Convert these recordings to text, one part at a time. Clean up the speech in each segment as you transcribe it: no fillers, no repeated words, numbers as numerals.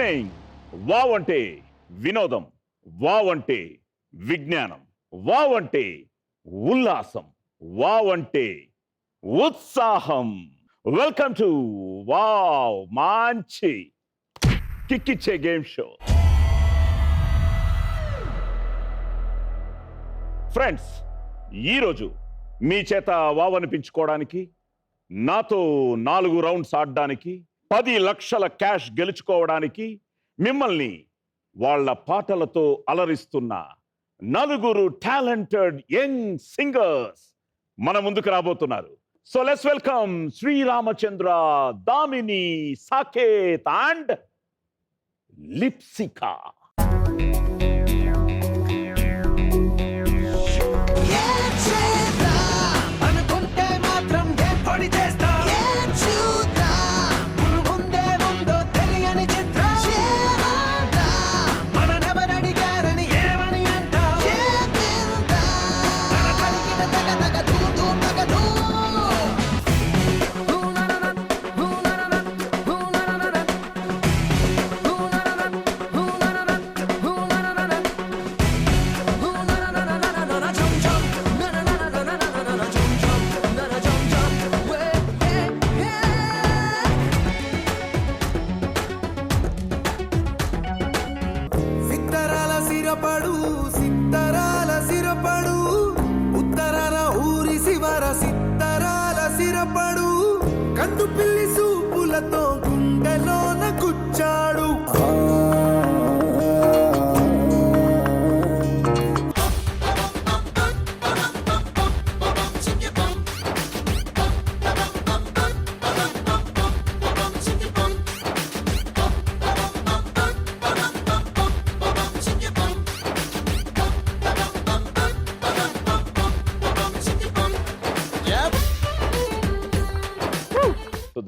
Meaning wow అంటే వినోదం, wow అంటే విజ్ఞానం, వావ్ అంటే ఉల్లాసం, వావ్ అంటే ఉత్సాహం. వెల్కమ్ టు వావ్ మంచి కిక్కిచ్చే గేమ్ షో. ఫ్రెండ్స్, ఈరోజు మీ చేత వావ్ అనిపించుకోవడానికి, నాతో 4 రౌండ్స్ ఆడడానికి, 10 లక్షల క్యాష్ గెలుచుకోవడానికి మిమ్మల్ని వాళ్ళ పాటలతో అలరిస్తున్న 4 టాలెంటెడ్ యంగ్ సింగర్స్ మన ముందుకు రాబోతున్నారు. So let's welcome Sreerama Chandra, Damini, Saketh and Lipsika. కందు పిల్లి సూపులతో గుండెలోన గుచ్చాడు.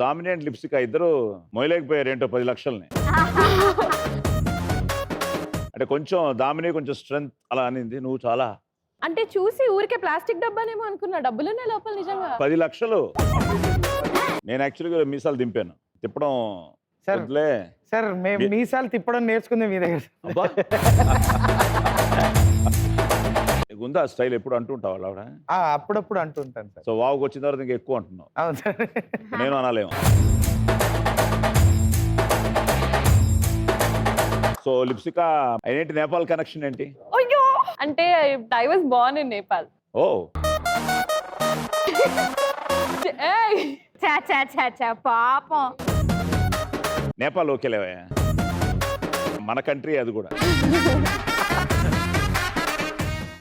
దామిని అండ్ లిప్సికా ఇద్దరు మొయలేకపోయారు ఏంటో 10 లక్షల్ని. అంటే కొంచెం దామిని కొంచెం స్ట్రెంగ్త్ అలా అనింది, నువ్వు చాలా అంటే చూసి ఊరికే ప్లాస్టిక్ డబ్బానేమో అనుకున్నా, డబ్బులునే లోపల నిజంగా 10 లక్షలు. నేను యాక్చువల్గా మీసాలు దింపాను, తిప్పడం వద్దులే. సార్ మేము మీసాలు తిప్పడం నేర్చుకుంది మీ దగ్గర. అబ్బా, ఉందా స్టైల్? ఎప్పుడు అంటుంటావు ఆవిడ? అప్పుడప్పుడు అంటుంటాను సార్. సో వావుకి వచ్చిన తర్వాత ఇంకా ఎక్కువ అంటున్నావు. అవును సార్. నేను అనలేము. సో లిప్సికా, ఏంటి నేపాల్ కనెక్షన్ ఏంటి? అయ్యో, అంటే I was born in Nepal. ఓ, పాపం. నేపాల్ ఓకేలేవా, మన కంట్రీ అది కూడా.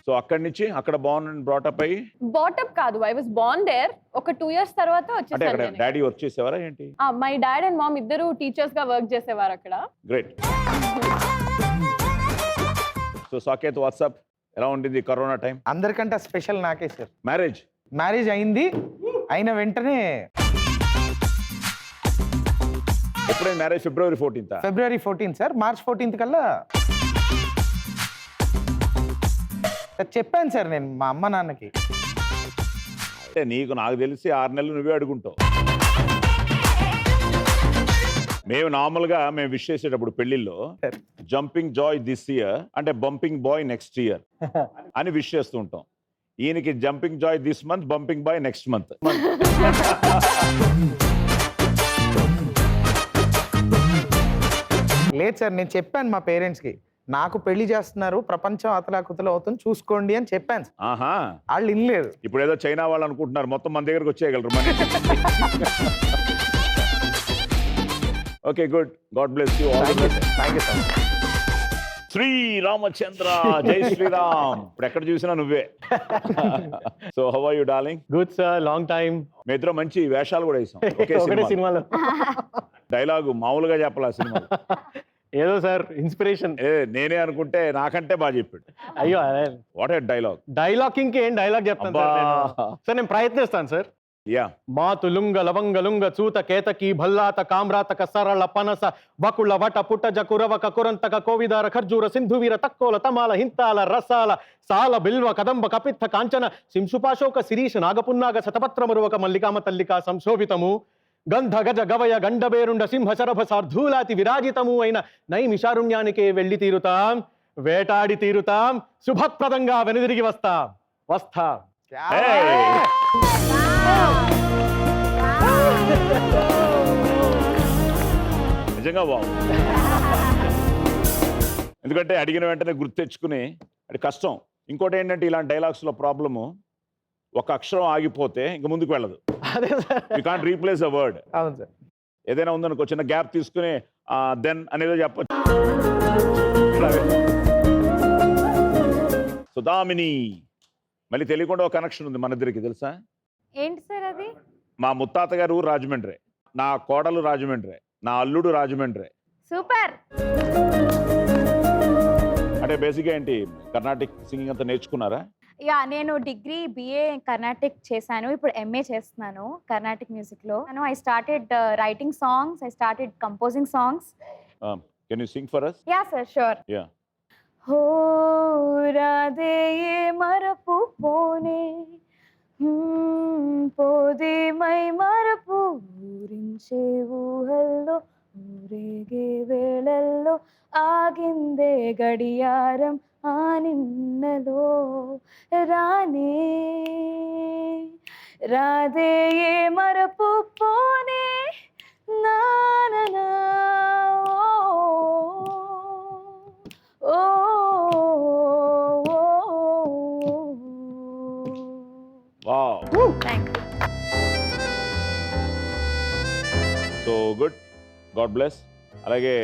సో అక్కడి నుంచి అక్కడ బోర్న్ అండ్ బ్రాటప్ అయ్యి? బాటప్ కాదు, ఐ వాస్ బోర్న్ దేర్. ఒక 2 years తర్వాత అంటే అక్కడ వచ్చేసాను. డాడీ వర్క్ చేసేవారా ఏంటి? మై డాడ్ అండ్ మామ్ ఇద్దరు టీచర్స్ గా వర్క్ చేసేవారు అక్కడ. గ్రేట్. సో సాకేత్, వాట్సాప్ ఎలా ఉండింది కరోనా టైం? అందరికంటే స్పెషల్ నాకే సార్. మ్యారేజ్ అయింది, అయిన వెంటనే. ఎప్పుడైనా marriage? February 14th? February 14th sir. March 14th కల్లా చెప్పాను సార్ నేను మా అమ్మ నాన్నకి. అంటే నీకు, నాకు తెలిసి 6 నెలలు నువ్వే అడుగుంటావు. మేము నార్మల్గా మేము విష్ చేసేటప్పుడు పెళ్లిల్లో జంపింగ్ జాయ్ దిస్ ఇయర్ అంటే బంపింగ్ బాయ్ నెక్స్ట్ ఇయర్ అని విష్ చేస్తూ ఉంటాం. ఈయనకి jumping joy this month, bumping boy next month. లేదు సార్, నేను చెప్పాను మా పేరెంట్స్కి, నాకు పెళ్లి చేస్తున్నారు, ప్రపంచం అతలాకుతలు అవుతుంది, చూసుకోండి అని చెప్పాను. ఆహా, వాళ్ళు వినలేదు. ఇప్పుడు ఏదో చైనా వాళ్ళు అనుకుంటున్నారు మొత్తం మన దగ్గరకు వచ్చేయగలరు. Okay, good. God bless you. Thank you sir. Sreerama Chandra, జై శ్రీరామ్. ఇప్పుడు ఎక్కడ చూసినా నువ్వే. So how are you darling? Good sir, long time. మీ ఇద్దరు మంచి వేషాలు కూడా వేసాం ఒకటే సినిమాలో. డైలాగు మామూలుగా చెప్పాలి ఆ సినిమా. ఏదో సార్ ఇన్స్పిరేషన్. నేనే అనుకుంటే నాకంటే బాగా చెప్పాడు. అయ్యో, వాట్ ఏ డైలాగ్. డైలాగ్ ఏం డైలాగ్ చెప్తాను సార్. నేను ప్రయత్నిస్తాను సార్. యా. మాతులుంగ లవంగలుంగ చూత కేతకి భల్లాత కామ్రాతక సరళ పనస బకుళ వట పుట్టజ కురవక కురంతక కోవిదార ఖర్జూర సింధువీర తక్కోల తమాల హింతాల రసాల సాల బిల్వ కదంబ కపిత్త కాంచన సింసుపాశోక శిరీష నాగపున్నాగ శతపత్రమురువక మల్లికామ తల్లికా సంశోభితము గంధ గజ గవయ గండబేరుండ సింహ శరభ సార్ధూలాతి విరాజితము అయిన నైమిషారుణ్యానికే వెళ్ళి తీరుతాం, వేటాడి తీరుతాం, శుభప్రదంగా వెనుదిరిగి వస్తాం. నిజంగా బాగు. ఎందుకంటే అడిగిన వెంటనే గుర్తు తెచ్చుకుని అది కష్టం. ఇంకోటి ఏంటంటే ఇలాంటి డైలాగ్స్లో ప్రాబ్లము, ఒక అక్షరం ఆగిపోతే ఇంక ముందుకు వెళ్ళదు. అదే sir, you can't replace a word. అవును సార్. ఏదైనా ఉందనుకో చిన్న గ్యాప్ తీసుకుని దెన్ అనేదో చెప్పచ్చు. సుధామిని, మళ్ళీ తెలియకుండా ఒక కనెక్షన్ ఉంది మన ఇద్దరికి, తెలుసా? ఏంటి సార్ అది? మా ముత్తాత గారు రాజమండ్రి, నా కోడలు రాజమండ్రి, నా అల్లుడు రాజమండ్రి. సూపర్. అంటే బేసిక్గా ఏంటి, కర్ణాటిక్ సింగింగ్ అంతా నేర్చుకున్నారా? యా, నేను డిగ్రీ బిఏ కర్ణాటిక్ చేశాను, ఇప్పుడు ఎంఏ చేస్తున్నాను కర్ణాటిక్ మ్యూజిక్లో. I started writing songs, I started composing songs. Can you sing for us? Yeah sir, sure. Yeah. హో రాధే ఏ మరపు పోనే, పోదే మై మరపు ఊరించే ఊహల్లో ఊరేగే వేళల్లో ఆగిందే గడియారం ఆ నిన్నలో రానే రాధే ఏ మరపు పోనే నాననా ఓ wow, thank you. So good, God bless. అలాగే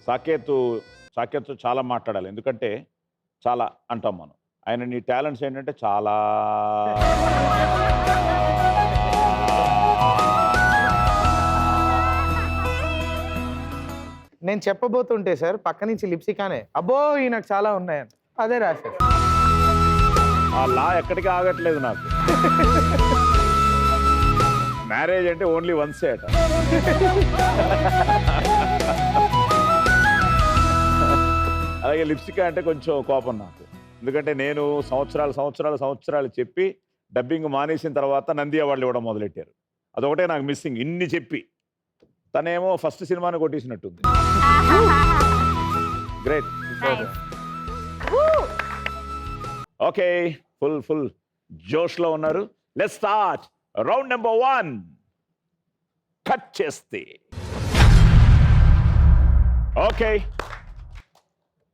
సాకేత్తో చాలా మాట్లాడాలి, ఎందుకంటే చాలా అంటాం మనం. ఆయన నీ టాలెంట్స్ ఏంటంటే చాలా. నేను చెప్పబోతుంటే సార్ పక్క నుంచి లిప్సికానే అబ్బో ఈయనకు చాలా ఉన్నాయని అదే రాశారు. ఆ లా ఎక్కడికి ఆగట్లేదు నాకు. మ్యారేజ్ అంటే ఓన్లీ వన్సే అట. అలాగే లిప్సికా అంటే కొంచెం కోపం నాకు, ఎందుకంటే నేను సంవత్సరాలు చెప్పి డబ్బింగ్ మానేసిన తర్వాత నంది అవార్డులు ఇవ్వడం మొదలెట్టారు. అదొకటే నాకు మిస్సింగ్. ఇన్ని చెప్పి తనేమో ఫస్ట్ సినిమాని కొట్టేసినట్టుంది. గ్రేట్. ఓకే, ఫుల్ జోష్లో ఉన్నారు. Let's start round number 1. Cut చేస్తే ఓకే,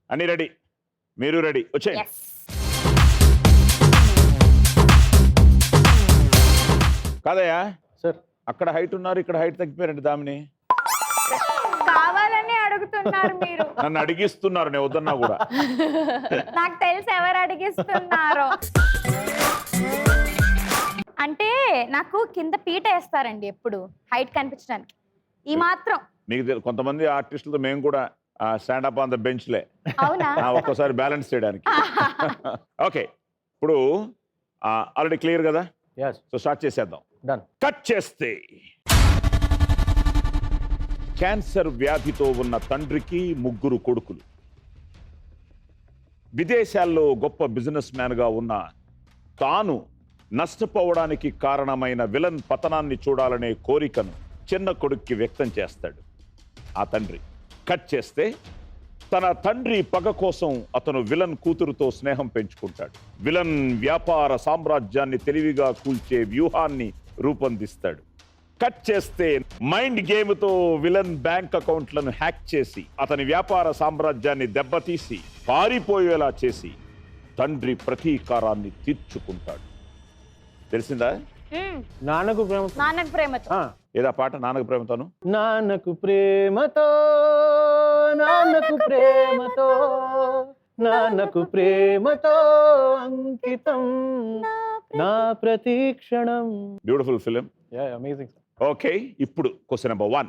అన్ని రెడీ, మీరు రెడీ? వచ్చే Yes. కాదయ్యా, సార్ అక్కడ హైట్ ఉన్నారు, ఇక్కడ హైట్ తగ్గిపోయారండి. దామిని కావాలని అడుగుతున్నారు మీరు. నన్ను అడిగిస్తున్నారు, నేను వద్దన్నా కూడా. నాకు తెలుసు ఎవరు అడిగిస్తున్నారో. అంటే నాకు కింద పీట వేస్తారండి ఎప్పుడు హైట్ కనిపించడానికి. ఈ మాత్రం మీకు కొంతమంది ఆర్టిస్టులతో మేము కూడా స్టాండప్ ఆన్ ద బెంచ్లే, అవునా? ఒక్కోసారి బ్యాలెన్స్ చేయడానికి. ఓకే, ఇప్పుడు ఆల్రెడీ క్లియర్ కదా? yes, సో స్టార్ట్ చేసేద్దాం. డన్. కట్ చేస్తే క్యాన్సర్ వ్యాధితో ఉన్న తండ్రికి 3 కొడుకులు. విదేశాల్లో గొప్ప బిజినెస్ మ్యాన్గా ఉన్న తాను నష్టపోవడానికి కారణమైన విలన్ పతనాన్ని చూడాలనే కోరికను చిన్న కొడుక్కి వ్యక్తం చేస్తాడు ఆ తండ్రి. కట్ చేస్తే తన తండ్రి పగ కోసం అతను విలన్ కూతురుతో స్నేహం పెంచుకుంటాడు. విలన్ వ్యాపార సామ్రాజ్యాన్ని తెలివిగా కూల్చే వ్యూహాన్ని రూపొందిస్తాడు. కట్ చేస్తే మైండ్ గేమ్తో విలన్ బ్యాంక్ అకౌంట్లను హ్యాక్ చేసి అతని వ్యాపార సామ్రాజ్యాన్ని దెబ్బతీసి పారిపోయేలా చేసి తండ్రి ప్రతీకారాన్ని తీర్చుకుంటాడు. తెలిసిందా? నాన్నకు ప్రేమ. నాన్నకు ప్రేమతో. ఏదా పాట? నాన్నకు ప్రేమతోను. నాన్నకు ప్రేమతో, నాన్నకు ప్రేమతో, నాన్నకు ప్రేమతో అంకితం నా ప్రతీక్షణం. Beautiful film. అమేజింగ్. ఓకే, ఇప్పుడు క్వశ్చన్ నెంబర్ 1.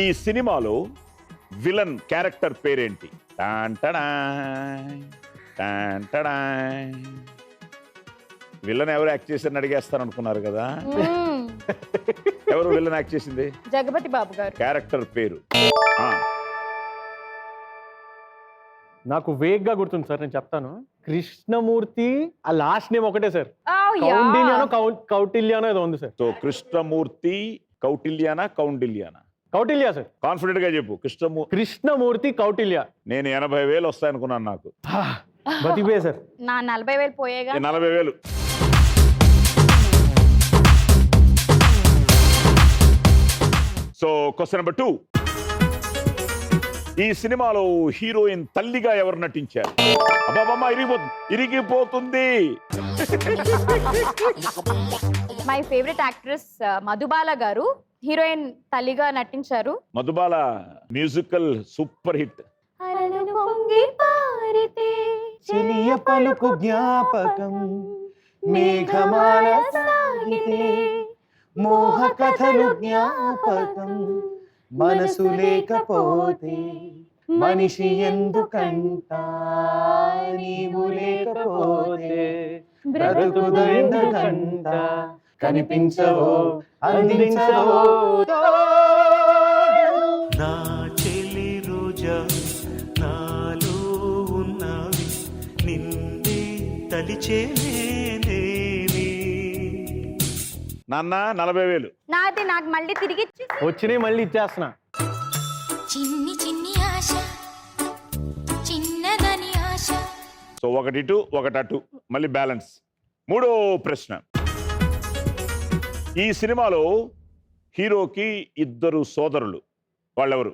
ఈ సినిమాలో విలన్ క్యారెక్టర్ పేరేంటి? టాన్ టడాయ్, టాన్ టడాయ్. విలన్ ఎవరు యాక్ట్ చేశారని అడిగేస్తారు అనుకున్నారు కదా? ఎవరు విలన్ యాక్ట్ చేసింది? జగపతి బాబు గారు. క్యారెక్టర్ పేరు నాకు వేగ్ గా గుర్తుంది సార్, నేను చెప్తాను. కృష్ణమూర్తి ఆ లాస్ట్ నేమ్ ఒకటే సార్, Oh, yeah. కౌండిన్యానో కౌటిల్యానో ఏదో ఉంది సార్. సో కృష్ణమూర్తి కౌటిల్యానా కౌండిల్యానా? కౌటిల్య సార్. కాన్ఫిడెంట్ గా చెప్పు. కృష్ణమూర్తి కౌటిల్య. నేను 80,000 వస్తాయి అనుకున్నాను. నాకు బతికిపోయే సార్. నా 40,000 పోయేగా. 40,000. So question number 2. ఈ సినిమాలో హీరోయిన్ తల్లిగా ఎవరు నటించారు? అబ్బాబమ్మ ఇరిగిపోతుంది. మై ఫేవరెట్ యాక్ట్రెస్ మధుబాల గారు హీరోయిన్ తల్లిగా నటించారు. Madhubala musical super hit. చెలియ పలుకు జ్ఞాపకం మేఘమాల సాగితే మోహ కథలు జ్ఞాపకం మనసు లేకపోతే మనిషి ఎందుకంట నీవు లేకపోతే బ్రతుకు దండగంట కనిపించవో అందించవో నా చెలి రోజా నాలో ఉన్నవి నిన్నే తలిచేనేమి. నాన్న 40,000. నాకు మళ్ళీ తిరిగి ఇచ్చేసి. వచ్చినాయి మళ్ళీ ఇచ్చేస్తున్నా. చిన్ని చిన్ని ఆశ చిన్నదని ఆశ. సో ఒకటి ఇటు ఒకటి అటు, మళ్ళీ బ్యాలెన్స్. 3వ ప్రశ్న. ఈ సినిమాలో హీరోకి 2 సోదరులు. వాళ్ళెవరు?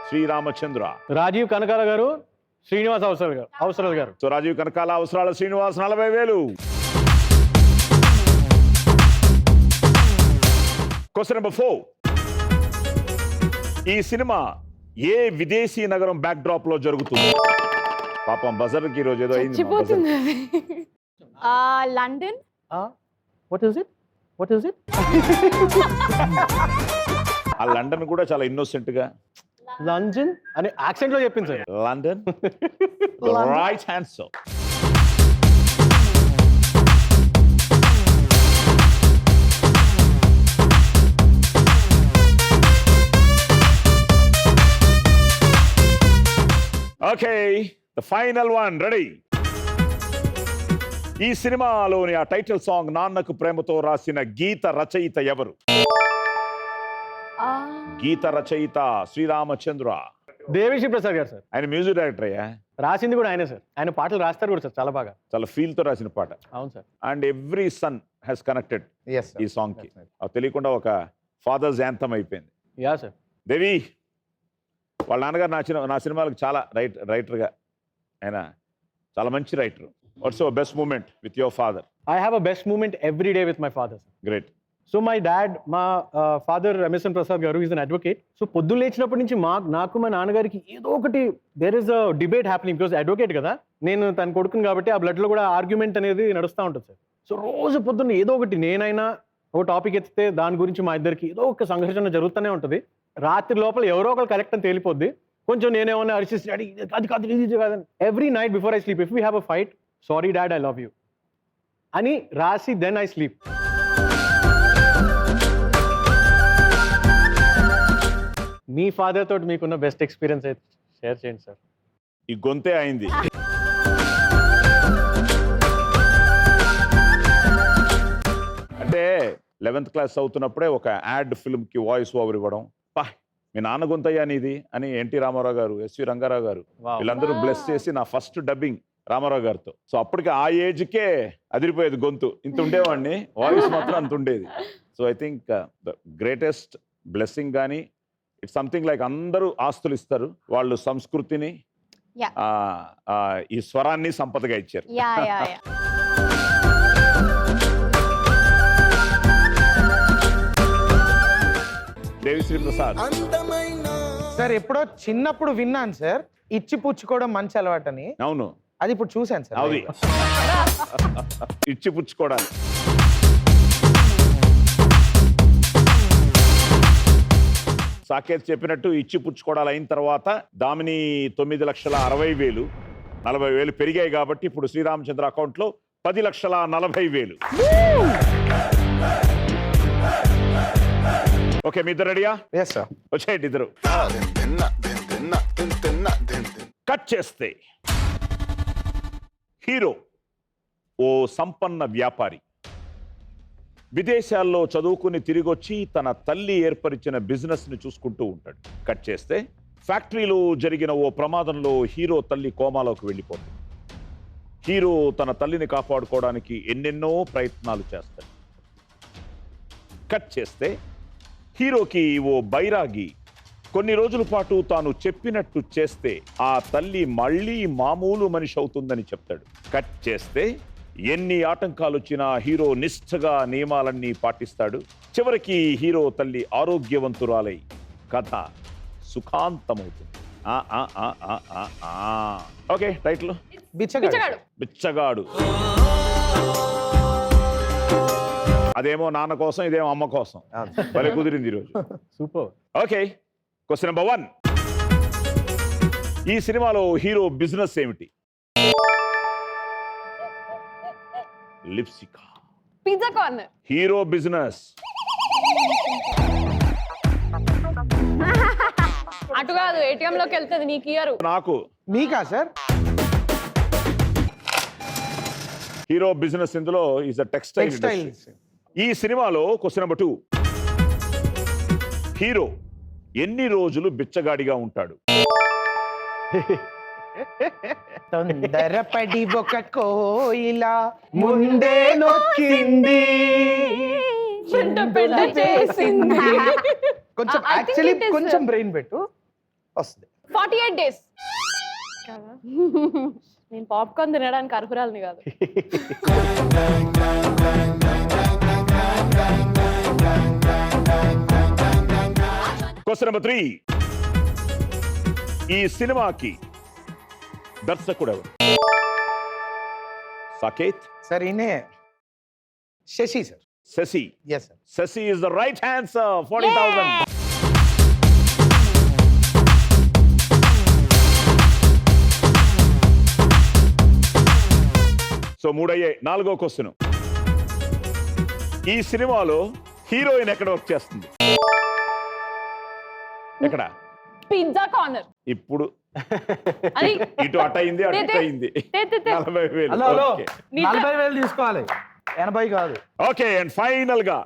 శ్రీరామచంద్ర, రాజీవ్ కనకాల గారు, శ్రీనివాస్ అవసరాలు గారు. సో రాజీవ్ కనకాల, అవసరాల శ్రీనివాస్. 40,000. Question number 4. ఈ సినిమా ఏ విదేశీ నగరం బ్యాక్ డ్రాప్ లో జరుగుతుంది? పాపం బజర్ కి రోజు ఏదో అయింది. లండన్. What is it? ఆ లండన్ కూడా చాలా ఇన్నోసెంట్ గా లండన్ అనే యాక్సెంట్ లో చెప్పింది sir. London. Right answer. Okay, the final one. Ready? ఈ సినిమాలోని ఆ టైటిల్ సాంగ్ నాన్నకు ప్రేమతో రాసిన గీత రచయిత ఎవరు? గీత రచయిత శ్రీరామచంద్ర. దేవిశ్రీ ప్రసాద్ గారు సార్. ఆయన మ్యూజిక్ డైరెక్టర్ అయ్యా. రాసింది కూడా ఆయనే సార్. ఆయన పాటలు రాస్తారు కూడా సార్ చాలా బాగా. చాలా ఫీల్ తో రాసిన పాట. అవును sir. And every son has connected Yes, sir. ఈ సాంగ్ కి. అది తెలియకుండా ఒక ఫాదర్స్ యాంథమ్ అయిపోయింది. Yeah sir. దేవి వాళ్ళ నాన్నగారు నా సినిమాలకు చాలా రైటర్గా ఆయన చాలా మంచి writer. What's your best moment with your father? I have a best moment every day with my father sir. Great. So my dad, మా father MSN Prasad garu is an advocate. So పొద్దున్న లేచినప్పటి నుంచి నాకు మా నాన్నగారికి ఏదో ఒకటి there is a debate happening. Because advocate కదా, నేను తన కొడుకుని కాబట్టి ఆ బ్లడ్ లో కూడా ఆర్గ్యుమెంట్ అనేది నడుస్తూ ఉంటుంది సార్. సో రోజు పొద్దున్న ఏదో ఒకటి నేనైనా ఒక టాపిక్ ఎత్తితే దాని గురించి మా ఇద్దరికి ఏదో ఒక సంఘర్షణ జరుగుతూనే ఉంటుంది. రాత్రి లోపల ఎవరో ఒకరు కరెక్ట్ అని తేలిపోద్ది. కొంచెం నేనేమన్నా అరిచేసి అది కాదు ఇది కాదని every night before I sleep if we have a fight, sorry dad I love you అని రాసి దెన్ ఐ స్లీప్. మీ ఫాదర్ తోటి మీకున్న బెస్ట్ ఎక్స్పీరియన్స్ అయితే షేర్ చేయండి సార్. ఈ గొంతే అయింది. అంటే 11th క్లాస్ చదువుతున్నప్పుడే ఒక యాడ్ ఫిల్మ్ కి వాయిస్ ఓవర్ ఇవ్వడం. మీ నాన్న గొంతయ్యా నీది అని ఎన్టీ రామారావు గారు, ఎస్వి రంగారావు గారు వీళ్ళందరూ బ్లెస్ చేసి నా ఫస్ట్ డబ్బింగ్ రామారావు గారితో. సో అప్పటికి ఆ ఏజ్కే అదిరిపోయేది గొంతు. ఇంత ఉండేవాడిని, వాయిస్ మాత్రం అంత ఉండేది. So I think the greatest blessing కానీ ఇట్స్ సంథింగ్ లైక్ అందరూ ఆస్తులు ఇస్తారు, వాళ్ళు సంస్కృతిని ఈ స్వరాన్ని సంపదగా ఇచ్చారు. దేవిశ్రీ ప్రసాద్ సార్ ఎప్పుడో చిన్నప్పుడు విన్నాను సార్, ఇచ్చి పుచ్చుకోవడం మంచి అలవాటని. అవును, అది ఇప్పుడు చూశాను సార్. అది ఇచ్చి పుచ్చుకోవడానికి. సాకేత్ చెప్పినట్టు ఇచ్చి పుచ్చుకోవడాలు అయిన తర్వాత దామిని 9,60,60,000, 40,000 పెరిగాయి కాబట్టి ఇప్పుడు శ్రీరామచంద్ర అకౌంట్ లో 10,40,40,000. ఓకే, మీ ఇద్దరు రెడీయా? Yes, sir. వచ్చేయండి ఇద్దరు. కట్ చేస్తే హీరో ఓ సంపన్న వ్యాపారి, విదేశాల్లో చదువుకుని తిరిగొచ్చి తన తల్లి ఏర్పరిచిన బిజినెస్ని చూసుకుంటూ ఉంటాడు. కట్ చేస్తే ఫ్యాక్టరీలో జరిగిన ఓ ప్రమాదంలో హీరో తల్లి కోమాలోకి వెళ్ళిపోతుంది. హీరో తన తల్లిని కాపాడుకోవడానికి ఎన్నెన్నో ప్రయత్నాలు చేస్తాడు. కట్ చేస్తే హీరోకి ఓ బైరాగి కొన్ని రోజుల పాటు తాను చెప్పినట్టు చేస్తే ఆ తల్లి మళ్ళీ మామూలు మనిషి అవుతుందని చెప్తాడు. కట్ చేస్తే ఎన్ని ఆటంకాలు వచ్చినా హీరో నిష్ఠగా నియమాలన్నీ పాటిస్తాడు. చివరికి హీరో తల్లి ఆరోగ్యవంతురాలై కథ సుఖాంతమవుతుంది. ఓకే, టైటిల్ బిచ్చగాడు. బిచ్చగాడు. అదేమో నాన్న కోసం, ఇదేమో అమ్మ కోసం. భలే కుదిరింది ఈరోజు. సూపర్. Okay, question number 1. ఈ సినిమాలో హీరో బిజినెస్ ఏమిటి? Lipsika. Pizza corner. Hero business. అటు కాదు, ఏటీఎం లోకి వెళ్తుంది, నీకు ఇయ్యరు. నాకు. మీకా సార్? హీరో బిజినెస్ ఇందులో ఈజ్ అ టెక్స్టైల్. ఈ సినిమాలో క్వశ్చన్ నెంబర్ 2. హీరో ఎన్ని రోజులు బిచ్చగాడిగా ఉంటాడు? తొందరపడి ఒక కోయిల ముందే నొక్కింది, పెద్ద చేసింది. కొంచెం I think actually it is, కొంచెం బ్రెయిన్ పెట్టు వస్తుంది. 48 days. నేను పాప్కార్న్ తినడానికి అర్హురాలని కాదు. Question number 3. ఈ సినిమాకి దర్శకుడు ఎవరు? సాకేత్. సార్ ఈయనే Sasi sir. Sasi. Yes sir. Sasi is the right answer. 40,000. So 3 అయ్యాయి. 4వ క్వశ్చన్. ఈ సినిమాలో హీరోయిన్ ఎక్కడ వర్క్ చేస్తుంది? ఎక్కడ? Pizza corner. ఇప్పుడు అది ఇటు అటు అయింది, అటు ఇటు అయింది. 40,000. Hello, okay. 40,000 తీసుకోవాలి, 80 కాదు. ఓకే, అండ్ ఫైనల్ గా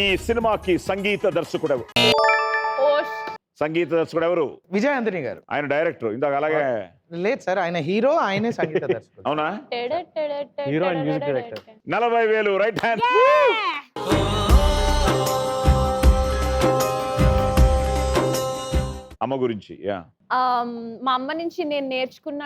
ఈ సినిమాకి సంగీత దర్శకుడు ఎవరు? సంగీత దర్శకుడు ఎవరు? విజయ్ ఆంటనీ గారు. ఆయన డైరెక్టర్. ఇందాక అలాగే లేదు సార్, ఆయన హీరో, ఆయనే సంగీత దర్శకుడు. అవునా? Hero and music director. 40,000 right hand. అమ్మ గురించి. మా అమ్మ నుంచి నేను నేర్చుకున్న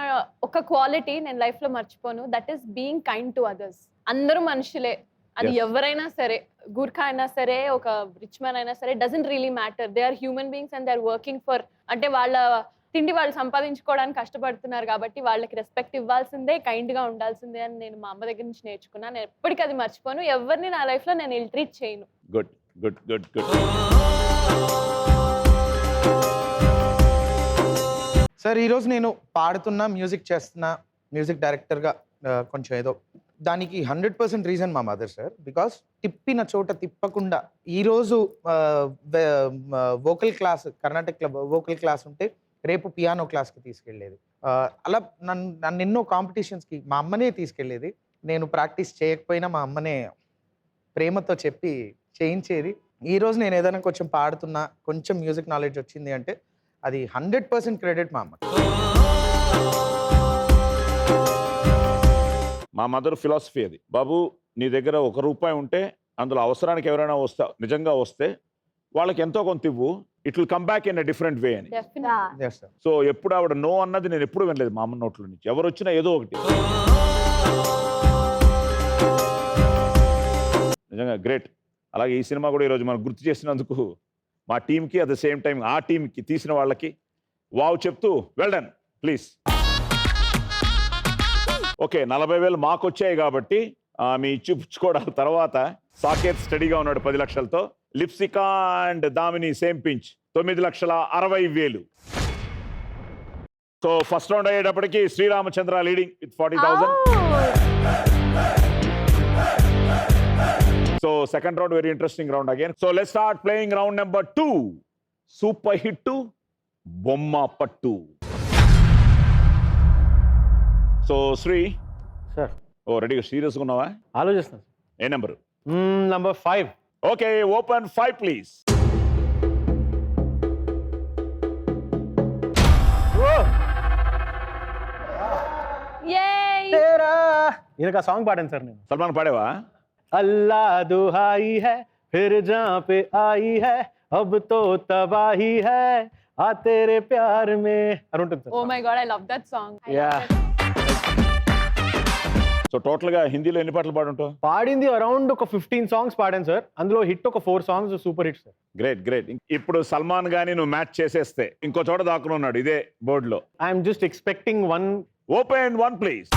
ఒక క్వాలిటీ నేను లైఫ్ లో మర్చిపోను. That is being kind to others. అందరూ మనుషులే, అది Yes. ఎవరైనా సరే, గూర్ఖా అయినా సరే, ఒక రిచ్ మ్యాన్ అయినా సరే, doesn't really matter. They are human beings and they are working for, అంటే వాళ్ళ తిండి వాళ్ళు సంపాదించుకోవడానికి కష్టపడుతున్నారు కాబట్టి వాళ్ళకి రెస్పెక్ట్ ఇవ్వాల్సిందే, కైండ్ గా ఉండాల్సిందే అని నేను మా అమ్మ దగ్గర నుంచి నేర్చుకున్నాను. నేను ఎప్పటికీ అది మర్చిపోను. ఎవరిని నా లైఫ్ లో నేను ఇల్ ట్రీట్ చేయను. Good good good good. Sir ఈరోజు నేను పాడుతున్నా, మ్యూజిక్ చేస్తున్నా, మ్యూజిక్ డైరెక్టర్గా కొంచెం ఏదో దానికి 100% రీజన్ మా మదర్ సార్. బికాస్ తిప్పిన చోట తిప్పకుండా ఈరోజు vocal class, Karnataka vocal class ఉంటే రేపు పియానో క్లాస్కి తీసుకెళ్ళేది. అలా నన్ను ఎన్నో కాంపిటీషన్స్కి మా అమ్మనే తీసుకెళ్ళేది. నేను ప్రాక్టీస్ చేయకపోయినా మా అమ్మనే ప్రేమతో చెప్పి చేయించేది. ఈరోజు నేను ఏదైనా కొంచెం పాడుతున్నా, కొంచెం మ్యూజిక్ నాలెడ్జ్ వచ్చింది అంటే అది 100% క్రెడిట్ మా అమ్మ. మా మదర్ ఫిలాసఫీ అది. బాబు, నీ దగ్గర ₹1 ఉంటే అందులో అవసరానికి ఎవరైనా నిజంగా వస్తే వాళ్ళకి ఎంతో కొంత ఇవ్వు, it will come back in a different way అని. Yes, sir. సో ఎప్పుడు ఆవిడ నో అన్నది నేను ఎప్పుడు వినలేదు మా అమ్మ నోట్ల నుంచి. ఎవరు వచ్చినా ఏదో ఒకటి. నిజంగా గ్రేట్. అలాగే ఈ సినిమా కూడా ఈరోజు మనం గుర్తు చేసినందుకు మా టీంకి, అట్ ద సేమ్ టైం ఆ టీంకి తీసిన వాళ్ళకి వావ్ చెప్తూ వెల్ డన్ ప్లీజ్. ఓకే, 40,000 మాకు వచ్చాయి కాబట్టి మీ ఇచ్చిపుచ్చుకోవడాల తర్వాత సాకేత్ స్టడీగా ఉన్నాడు 10 లక్షలతో. Lipsika and Damini same pinch 9,60,000. So first round అయ్యేటప్పటికి Sreerama Chandra leading with 40,000. So second round very interesting round again. So let's start playing round number 2. Super hit బొమ్మ పట్టు. సో శ్రీ, సార్ ఓ రెడీగా సీరియస్గా ఉన్నావా? ఆలోచిస్తాను. ఏ నెంబరు? Number 5. Okay, open 5 please. Yay! ఈయనకు ఆ సాంగ్ పాడాను సార్ నేను. సల్మాన్ పాడేవా? अल्लाह दुहाई है फिर जहाँ पे आई है अब तो तबाही है आ तेरे प्यार में అని ఉంటుంది Oh sir. my god, I love that song. Yeah. So టోటల్గా హిందీలో ఎన్ని పాటలు పాడుంటావు? పాడింది అరౌండ్ ఒక 15 సాంగ్స్ పాడాను సార్. అందులో హిట్ ఒక 4 songs super hit sir. Great great. ఇప్పుడు సల్మాన్ గాని నువ్వు మ్యాచ్ చేసేస్తే ఇంకో చోట దాక్కుని ఉన్నాడు ఇదే బోర్డులో. I'm just expecting one. Open 1 please.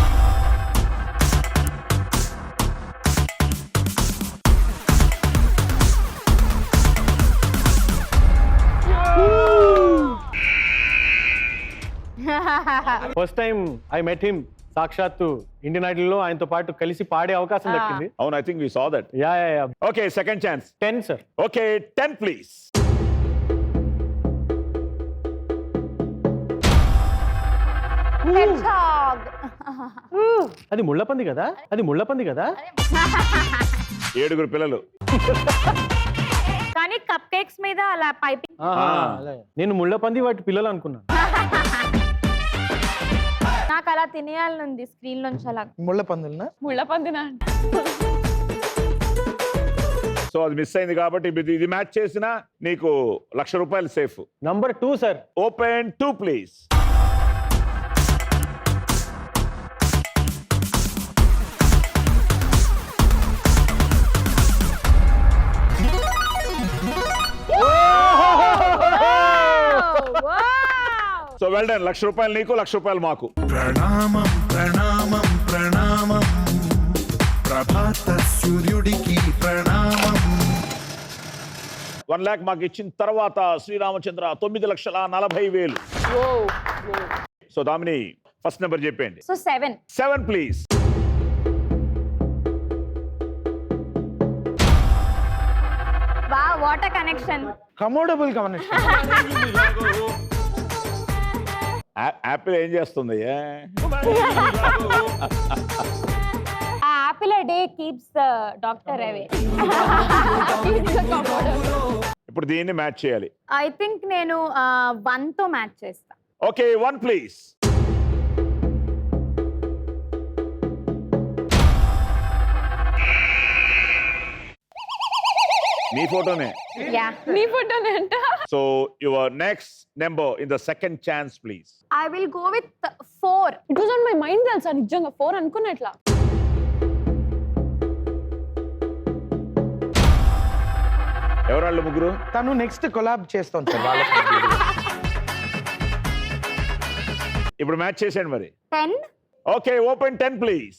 First time I met him. సాక్షాత్తు ఇండియన్ ఐడల్ లో ఆయనతో పాటు కలిసి పాడే అవకాశం దక్కింది. అవును, I think we saw that. Yeah yeah yeah. Okay, second chance. 10 sir. Okay, 10 please. Hedgehog. అది ముళ్ళపంది కదా, అది ముళ్ళపంది కదా. 7 పిల్లలు. కానీ కప్ కేక్స్ మీద అలా పైపింగ్. ఆహా, అలాగే. నేను ముళ్ళపంది వాటి పిల్లలు అనుకున్నాను. నాకు అలా తినేయాలనుంది స్క్రీన్ నుంచి అలా. ముళ్ళ పందులనా? ముళ్ళపందినా? సో అది మిస్ అయింది కాబట్టి ఇది మ్యాచ్ చేసినా నీకు ₹1,00,000 safe. Number 2 sir. Open 2 please. So well done. ₹1,00,000 నీకు, ₹1,00,000 మాకు. ప్రణామం ప్రణామం ప్రణామం ప్రభాత సూర్యుడికి ప్రణామం. 1 lakh మాకు ఇచ్చిన తర్వాత Sreerama Chandra 9,40,000. So Damini first number చెప్పండి. So 7. 7 please. Wow, what a connection. Commendable connection. Apple ఏం చేస్తుంది? ఆ apple a day keeps the doctor away. ఇప్పుడు దీన్ని మ్యాచ్ చేయాలి. ఐ థింక్ నేను 1 తో మ్యాచ్ చేస్తా. Okay, 1 please. నీ ఫోటోనే. యా, నీ ఫోటోనే అంట. So your next number in the second chance please. I will go with 4. It was on my mind తెలుసా, నిజంగా 4 అనుకున్నట్లా. ఎవరాళ్ళు ముగ్గురు? తను నెక్స్ట్ కొలాబ్ చేస్తాను సార్ వాళ్ళ. ఇప్పుడు మ్యాచ్ చేసేయండి మరి. 10. Okay, open 10 please.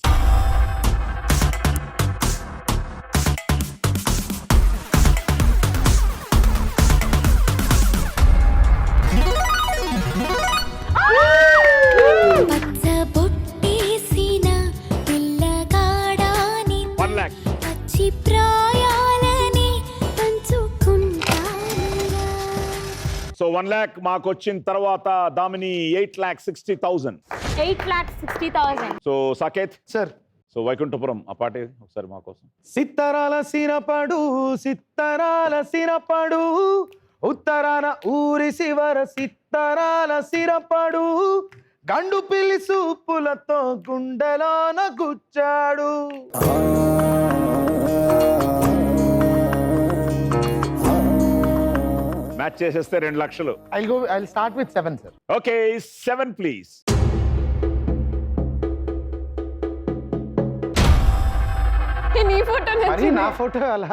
పచ్చబొట్టేసిన పిల్లగాడాని 1 lakh. పచ్చి ప్రాయాలని పంచుకుంటానుగా. సో 1 lakh మాకు వచ్చిన తర్వాత Damini 8,60,000. 8,60,000. So Saketh, sir so Vaikunthapuram ఆ పాట ఏది? ఒకసారి మా కోసం. సిత్తరాల సిరపడు సిత్తరాల సిరపడు ఉత్తరాన ఊరి శివర సిత్తరాల సిరపడు గండు పిల్లి సూపులతో గుండెలోన గుచ్చాడు. మ్యాచ్ చేసేస్తే 2 లక్షలు. I'll start with 7 sir. Okay, 7 please. నీ ఫోటోనే. మరి నా ఫోటో అలా.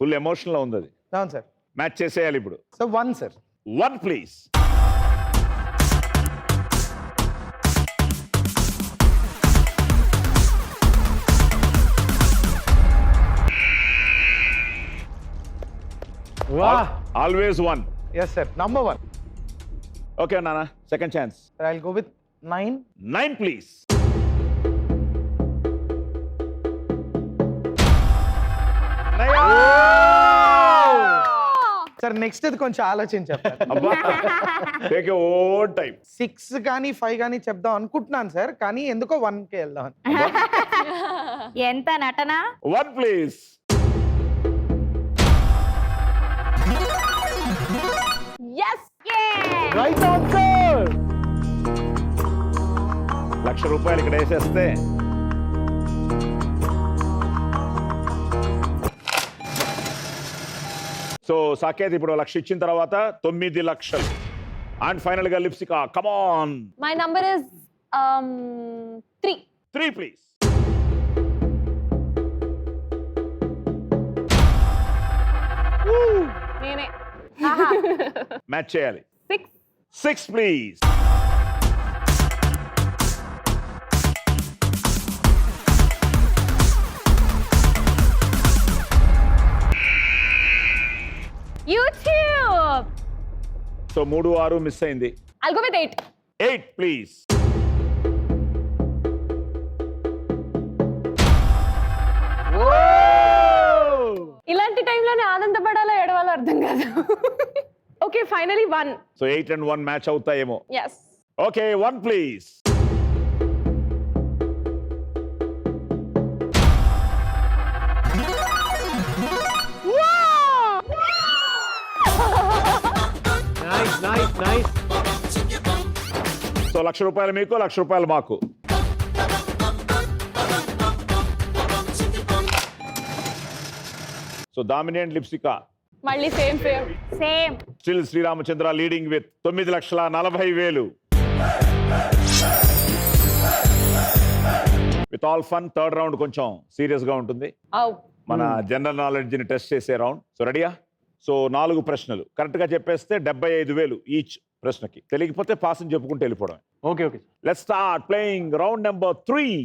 ఫుల్ ఎమోషన్ లో ఉంది అది. అవును సార్. మ్యాచ్ చేసేయాలి ఇప్పుడు. So 1 sir. 1 ప్లీజ్. వాహ్. Always 1. Yes sir. Number 1. Okay నాన్న, second chance. I'll go with 9. 9 please. Sir next అది కొంచెం ఆలోచించి చెప్తాను. అబ్బా టేక్ ఓన్ టైం. 6 కానీ 5 కానీ చెప్దాం అనుకుంటున్నాను సార్, కానీ ఎందుకో 1కి వెళ్దాం. ఎంత నటన. 1 ప్లీజ్. yes right answer. ₹1,00,000 ఇక్కడ వేసేస్తే సో సాకేత్ ఇప్పుడు 1,00,000 ఇచ్చిన తర్వాత 9 లక్షలు. అండ్ ఫైనల్ గా లిప్సికా కమాన్. my number is 3 3 please. నేనే మ్యాచ్ చేయాలి. 6 6 ప్లీజ్. యూట్యూబ్. సో 3, 6 మిస్ అయింది. I'll go with 8 8 please. ఇలాంటి టైంలోనే ఆనందపడాలో ఏడవాలో అర్థం కాదు. Okay finally 1 so 8 and 1 match అవుతాయేమో. yes okay 1 please. Nice. So ₹1,00,000 మీకు, ₹1,00,000 మాకు. సో డామినేట్ లిప్సికా మళ్ళీ same same. Still Sreerama Chandra leading with 9,40,000. With all fun third round కొంచెం సీరియస్ గా ఉంటుంది. మన జనరల్ నాలెడ్జ్ ని టెస్ట్ చేసే రౌండ్. సో రెడీయా? సో 4 ప్రశ్నలు కరెక్ట్ గా చెప్పేస్తే 75,000 ఈచ్ ప్రశ్నకి. తెలియకపోతే పాస్ అని చెప్పుకుంటూ వెళ్ళిపోవడం. Okay. Let's start playing round number 3.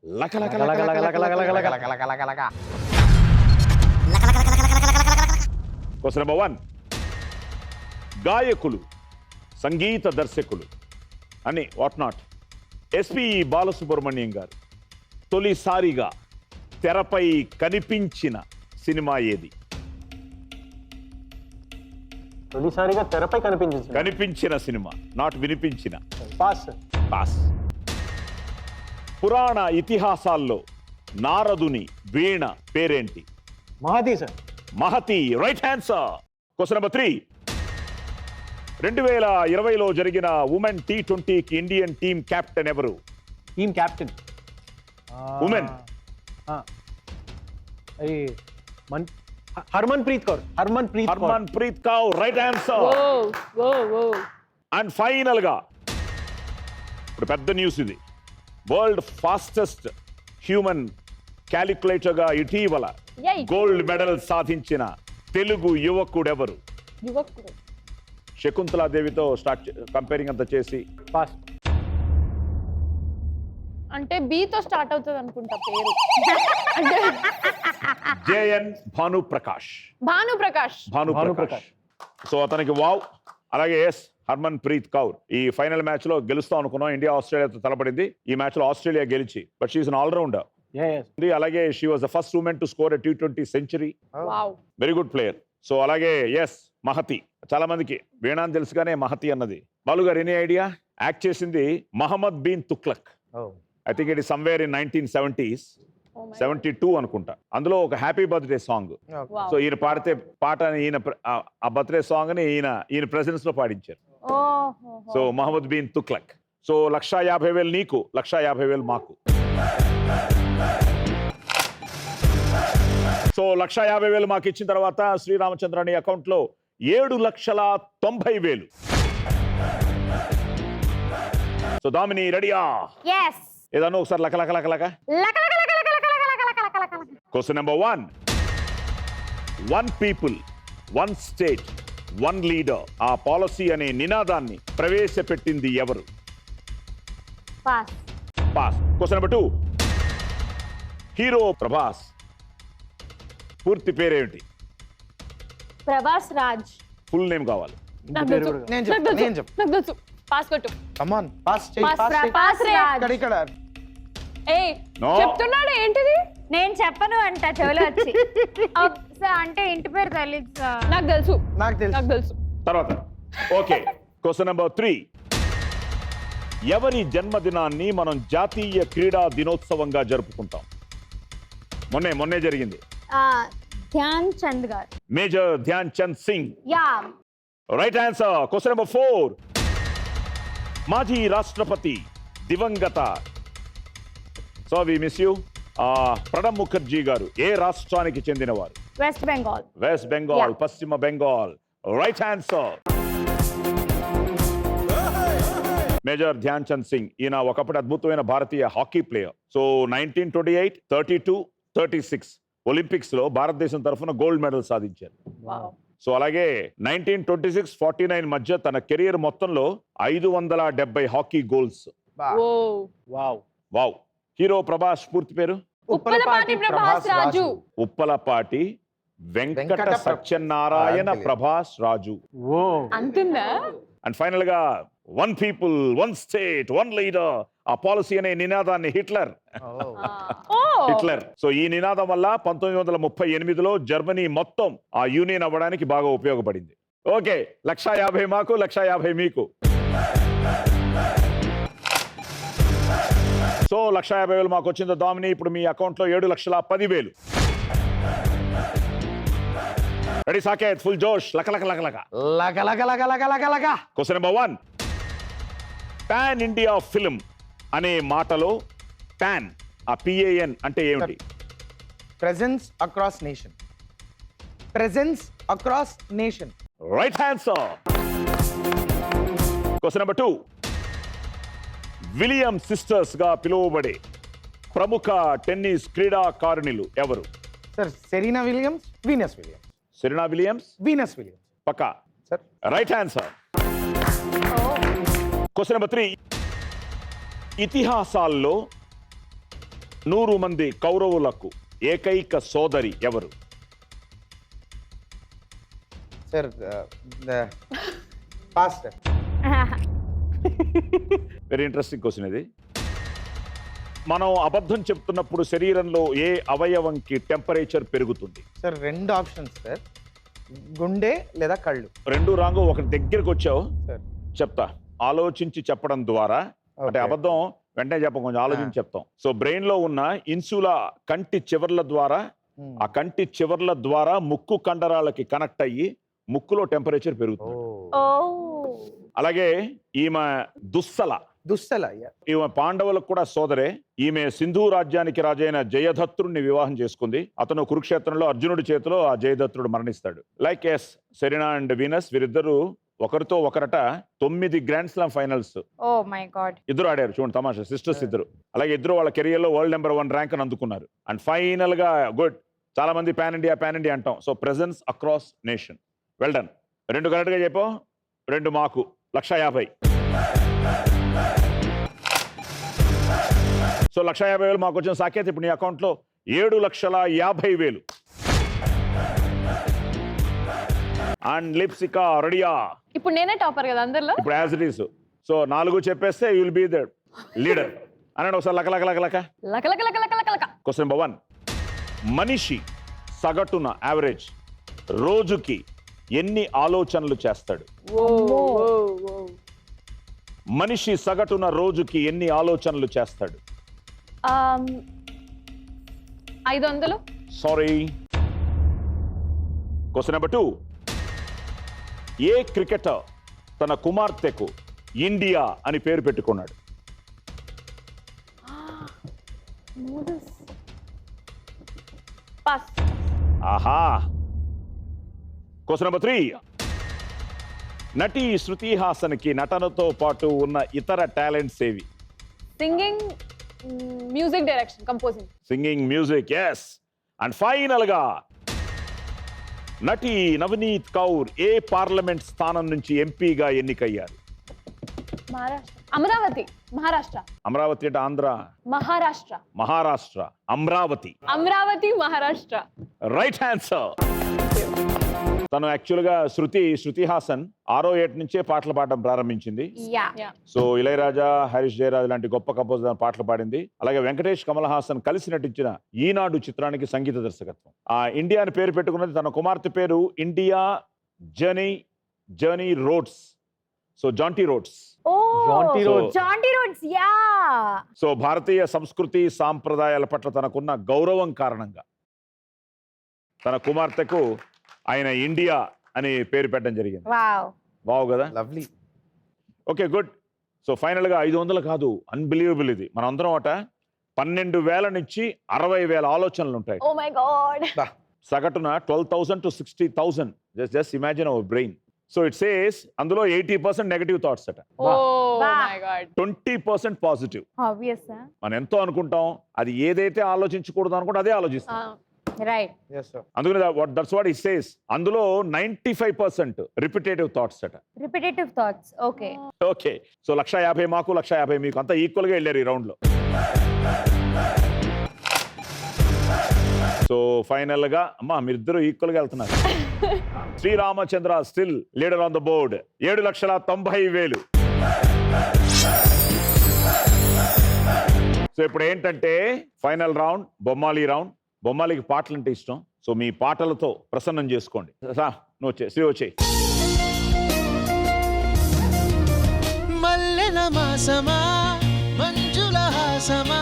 లక లక లక లక లక లక లక. Question number 1. గాయకులు, సంగీత దర్శకులు అని వాట్ నాట్ ఎస్పి బాలసుబ్రహ్మణ్యం గారు తొలిసారిగా తెరపై కనిపించిన సినిమా ఏది? తొలిసారిగా తెరపై కనిపించిన సినిమా, నాట్ వినిపించిన. పాస్. పాస్. పురాణ ఇతిహాసాల్లో నారదుని వీణ పేరేంటి? Mahati sir. Mahati. Right answer. Question number 3. 2020లో జరిగిన ఉమెన్ T20కి ఇండియన్ టీమ్ కెప్టెన్ ఎవరు? Team captain women. Harmanpreet Kaur. Right answer. Oh and final గా ఇప్పుడు పెద్ద న్యూస్ ఇది. వరల్డ్ ఫాస్టెస్ట్ హ్యూమన్ క్యాలిక్యులేటర్ గా ఇటీవల Yay. గోల్డ్ మెడల్ సాధించిన తెలుగు యువకుడెవరు? యువకుడు శకుంతలాదేవితో స్టార్ట్ కంపేరింగ్ అంతా చేసి. పాస్. అంటే B తో స్టార్ట్ అవుతుంది అనుకుంటా పేరు. జేఎన్ భానుప్రకాష్. భానుప్రకాష్. సో అతనికి వావ్. అలాగే ఎస్ హర్మన్ ప్రీత్ కౌర్. ఈ ఫైనల్ మ్యాచ్ లో గెలుస్తాం అనుకున్నాం. ఇండియా ఆస్ట్రేలియాతో తలపడింది. ఈ మ్యాచ్ లో ఆస్ట్రేలియా గెలిచి, బట్ షీఈస్ అన్ ఆల్రౌండర్. అలాగే she was the first women to score a T20 century. Wow. Very good player. So అలాగే ఎస్ మహతి. చాలా మందికి వీణా అని తెలుసుగానే మహతి అన్నది. బాలు గారు ఎనీ ఐడియా? యాక్ట్ చేసింది Mohammad bin Tughlaq. I think it is somewhere in 1970s. 72 అనుకుంటా. అందులో ఒక హ్యాపీ బర్త్డే సాంగ్. సో ఈయన పాడితే పాట ఆ బర్త్డే సాంగ్ ని ఈయన ప్రెసెన్స్ లో పాడించారు. సో మహమ్మద్ బిన్ తుగ్లక్. సో 1,50,000 నీకు, 1,50,000 మాకు. సో 1,50,000 మాకు ఇచ్చిన తర్వాత శ్రీరామచంద్రని అకౌంట్ లో 7,90,000. సో దామిని రెడీయా? yes. ఏదన్నా ఒకసారి లక లక లక లక. Question number 1. 1 people 1 state 1 leader ఆ పాలసీ అనే నినాదాన్ని ప్రవేశపెట్టింది ఎవరు? Pass. Pass. Question number 2. Hero Prabhas పూర్తి పేరేమిటి? ప్రభాస్ రాజ్. ఫుల్ నేమ్ కావాలి. నాకు తెలుసు. నాకు తెలుసు. పాస్ కొట్టు. కమ్ ఆన్ పాస్ చేయి. పాస్ రే. ఇక్కడ ఏయ్ No. చెప్తున్నాడు ఏంటిది? నేను చెప్పను అంట చెవులు వచ్చి సార్ అంటే ఇంటి పేరు తెలియదు సార్. నాకు తెలుసు నాకు తెలుసు. నాకు తెలుసు. తర్వాత ఓకే, క్వశ్చన్ నెంబర్ 3. ఎవరి జన్మదినాన్ని మనం జాతీయ క్రీడా దినోత్సవంగా జరుపుకుంటాం? మొన్నే జరిగింది. Dhyan Chand garu. Major Dhyan Chand Singh. Yeah. Right answer. Question number 4. మాజీ రాష్ట్రపతి దివంగత, so we miss you, Pranab Mukherjee garu ఏ రాష్ట్రానికి చెందినవారు? West Bengal. West Bengal, Yeah. పశ్చిమ Bengal. Right answer. Major Dhyan Chand Singh, ఈయన ఒకప్పుడు అద్భుతమైన భారతీయ హాకీ ప్లేయర్. సో 1928, 32, 36 ఒలింపిక్స్ లో భారతదేశం తరఫున గోల్డ్ మెడల్ సాధించారు. వావ్. సో అలాగే 1926, 49 మధ్య తన కెరియర్ మొత్తంలో 570 హాకీ గోల్స్. ఓ. వావ్. వావ్. హీరో ప్రభాస్ పూర్తి పేరు? ఉప్పలపాటి ప్రభాస్ రాజు. ఉప్పలపాటి వెంకట వెంకట సత్యనారాయణ ప్రభాస్ రాజు. ఓ. అంతుందా? అండ్ ఫైనల్ గా one people, one state, one leader, ఆ పాలసీ అనే నినాదాన్ని హిట్లర్. ఓ. సో ఈ నినాదం వల్ల 1938లో జర్మనీ మొత్తం ఆ యూనియన్ అవ్వడానికి బాగా ఉపయోగపడింది. ఓకే, 150 మాకు, 150 మీకు. సో 150,000 మాకు వచ్చింది దామిని. ఇప్పుడు మీ అకౌంట్ లో 7,10,000. రెడీ సాకేత్, ఫుల్ జోష్, లక లక లక లక. లగ లగ లగ లగ లగ లగ. Question number 1. Pan India film అనే మాటలో పాన్, ఆ PAN అంటే ఏమిటి? Presence across nation. Presence across nation. Right answer. Question number 2. William sisters గా పిలువబడే ప్రముఖ టెన్నిస్ క్రీడాకారిణులు ఎవరు? Sir Serena Williams, Venus Williams. Serena Williams. Venus Williams. పక్కా. Sir right answer. Question number 3. ఇతిహాసాల్లో 100 మంది కౌరవులకు ఏకైక సోదరి ఎవరు? Sir pass sir. Very interesting question ఇది. మనం అబద్ధం చెప్తున్నప్పుడు శరీరంలో ఏ అవయవంకి టెంపరేచర్ పెరుగుతుంది? సార్ 2 ఆప్షన్స్ సార్, గుండె లేదా కళ్ళు. 2 రాంగు, ఒకటి దగ్గరకు వచ్చావు. సార్ చెప్తా, ఆలోచించి చెప్పడం ద్వారా. అంటే Okay. అబద్ధం వెంటనే చెప్పం, కొంచెం ఆలోచించి చెప్తాం. సో బ్రెయిన్ లో ఉన్న ఇన్సులా కంటి చివర్ల ద్వారా, ఆ కంటి చివర్ల ద్వారా ముక్కు కండరాలకి కనెక్ట్ అయ్యి ముక్కులో టెంపరేచర్ పెరుగుతుంది. ఓ. అలాగే ఈమె దుస్సల, ఈమె పాండవులకు కూడా సోదరే. ఈమె సింధు రాజ్యానికి రాజైన జయదత్తుడిని వివాహం చేసుకుంది. అతను కురుక్షేత్రంలో అర్జునుడి చేతిలో ఆ జయదత్తుడు మరణిస్తాడు. Like yes, Serena and Venus వీరిద్దరు ఒకరితో ఒకరట 9 grand slam finals oh my God ఇద్దరు ఆడారు. చూడండి తమాషా, సిస్టర్స్ ఇద్దరు. అలాగే ఇద్దరు వాళ్ళ కెరియర్ లో వరల్డ్ నెంబర్ 1 ర్యాంక్ అందుకున్నారు. అండ్ ఫైనల్ గా గుడ్, చాలా మంది పాన్ ఇండియా అంటాం. So presence across nation. Well done. 2 correct గా చెప్పాం, 2 మాకు. 150. సో 150,000 మాకు వచ్చిన సాకేత్. ఇప్పుడు నీ అకౌంట్ లో 7,50,000. అండ్ లిప్సికా రెడీయా? ఇప్పుడు నేనే టాపర్ కదా అందరిలో. ఇప్పుడు యాజ్ ఇట్ ఈస్. సో 4 చెప్పేస్తే you will be the leader. అన్నాడు ఒకసారి లక లక లక లక. లక లక లక లక లక లక. Question number 1. మనిషి సగటున యావరేజ్ రోజుకి ఎన్ని ఆలోచనలు చేస్తాడు? ఓ, ఓ, ఓ. మనిషి సగటున రోజుకి ఎన్ని ఆలోచనలు చేస్తాడు? 500. సారీ. Question number 2. ఏ క్రికెటర్ తన కుమార్తెకు ఇండియా అని పేరు పెట్టుకున్నాడు? పాస్. ఆహా. Question number 3. నటి శృతి హాసన్కి నటనతో పాటు ఉన్న ఇతర టాలెంట్స్ ఏవి? Singing, music direction, composing. Singing, music, yes. And final గా నటి నవనీత్ కౌర్ ఏ పార్లమెంట్ స్థానం నుంచి ఎంపీగా ఎన్నికయ్యారు? మహారాష్ట్ర. అమరావతి. మహారాష్ట్ర. అమరావతి అంటే ఆంధ్ర. మహారాష్ట్ర. మహారాష్ట్ర. అమరావతి. అమరావతి, మహారాష్ట్ర. Right answer. తను యాక్చువల్గా శృతి హాసన్ 6వ ఏట నుంచే పాటలు పాడడం ప్రారంభించింది. యా సో ఇళయరాజా, హరీష్ జయరాజ్ లాంటి గొప్ప కంపోజర్ పాటలు పాడింది. అలాగే వెంకటేష్, కమల్ హాసన్ కలిసి నటించిన ఈనాడు చిత్రానికి సంగీత దర్శకత్వం. ఆ ఇండియా అని పేరు పెట్టుకున్నది తన కుమార్తె పేరు ఇండియా జర్నీ Rhodes. So Jonty Rhodes. Jonty Rhodes. Jonty Rhodes, yeah. So భారతీయ సంస్కృతి సాంప్రదాయాల పట్ల తనకున్న గౌరవం కారణంగా తన కుమార్తెకు ఆయన ఇండియా అని పేరు పెట్టడం జరిగింది. వావ్. బావు కదా. లవ్లీ. Okay, good. సో ఫైనల్గా 500 కాదు, అన్బిలీవబుల్ ఇది. మనం అందరం 12,000 నుంచి 60,000 ఆలోచనలు ఉంటాయి. Oh my god. సగటున 12,000 to 60,000. Just imagine our brain. So it says అందులో 80% నెగటివ్ థాట్స్ అట, oh Wow. My god. 20% positive. Obvious. మనం ఎంతో అనుకుంటాం, అది ఏదైతే ఆలోచించకూడదు అనుకుంటే అదే ఆలోచిస్తాం. రైట్. Yes sir. అందుకని దట్స్ వాట్ ఇట్ సేస్. అందులో 95% రిపిటేటివ్ థాట్స్ అట. Repetitive thoughts. Okay. Okay, so 150 మాకు 150 మీకు, అంతా ఈక్వల్ గా వెళ్ళారు ఈ రౌండ్ లో. సో ఫైనల్ గా అమ్మా మీరిద్దరు ఈక్వల్ గా వెళ్తున్నారు. Sriramachandra still leader on the board, 7,90,000. So ఇప్పుడు ఏంటంటే ఫైనల్ రౌండ్, బొమ్మాలి రౌండ్. బొమ్మాలికి పాటలు అంటే ఇష్టం. సో మీ పాటలతో ప్రసన్నం చేసుకోండి. నువ్వు వచ్చే శ్రీ వచ్చే. మల్లెల మాసమా మంజుల హాసమా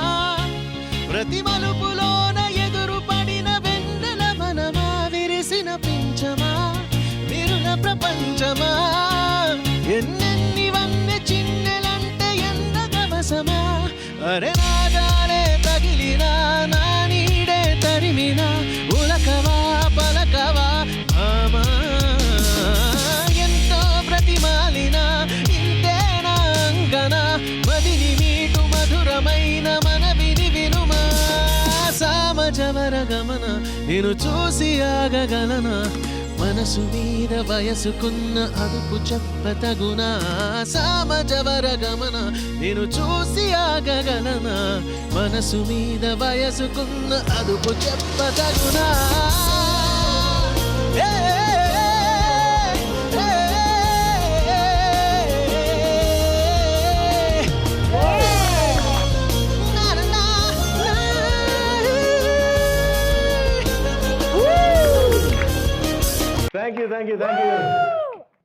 ప్రతి మలుపులోన ఎదురు పడిన వెన్నెల మనమా విరిసిన పించమా విరుల ప్రపంచమా ఎన్నెన్ని వన్నె చిన్నెలంటే ఎంత కవసమా అరే నాగాలే తగిలినా నా నీడే తరిమినా ఉలకవా పలకవా ఆమా ఎంతో ప్రతిమాలినా ఇంతేనా అంగనా మదిని మీటు మధురమైన మన విని వినుమా సామజవర గమన నేను చూసి ఆగగలనా మనసు మీద వయసుకున్న అదుపు చెప్పతగునా సామజవర గమన నేను చూసి ఆగగలనా మనసు మీద వయసుకున్న అదుపు చెప్పతగునా థ్యాంక్ యూ.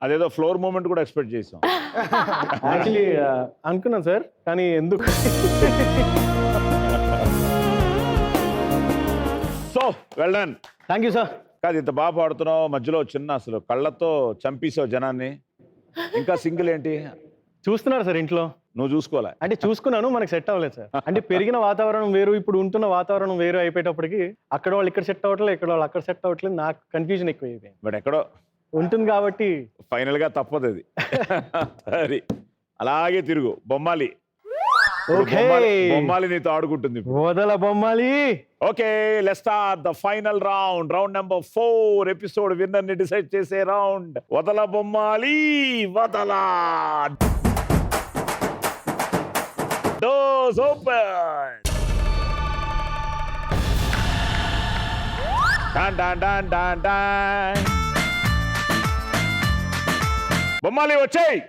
అదేదో ఫ్లోర్ మూమెంట్ కూడా ఎక్స్పెక్ట్ చేసాం. యాక్చువల్లీ అనుకున్నాను సార్, కానీ ఎందుకు. So well done. Thank you sir. కాదు, ఇంత బాగా పాడుతున్నావు, మధ్యలో చిన్న అసలు కళ్ళతో చంపేసావు జనాన్ని. ఇంకా సింగిల్ ఏంటి చూస్తున్నారు సార్ ఇంట్లో? నువ్వు చూసుకోలే అంటే చూసుకున్నాను, మనకు సెట్ అవ్వలేదు సార్. అంటే పెరిగిన వాతావరణం వేరు, ఇప్పుడు ఉంటున్న వాతావరణం వేరు అయిపోయేటప్పటికి అక్కడ వాళ్ళు ఇక్కడ సెట్ అవ్వట్లేదు, ఇక్కడ వాళ్ళు అక్కడ సెట్ అవ్వట్లేదు. నాకు కన్ఫ్యూజన్ ఎక్కువ అయిపోయింది. బట్ ఎక్కడో ఉంటుంది కాబట్టి ఫైనల్ గా తప్పదు అది. సరే అలాగే తిరుగు బొమ్మాలి. ఓకే, బొమ్మాలి నీతో ఆడుకుంటుంది. వదల బొమ్మాలి. Okay, let's start the final round. Round number 4 episode winner ని డిసైడ్ చేసే రౌండ్. వదల బొమ్మాలి, వదల. Doors open. Dun dun dun dun dun. బొమ్మాలి వచ్చేయ్.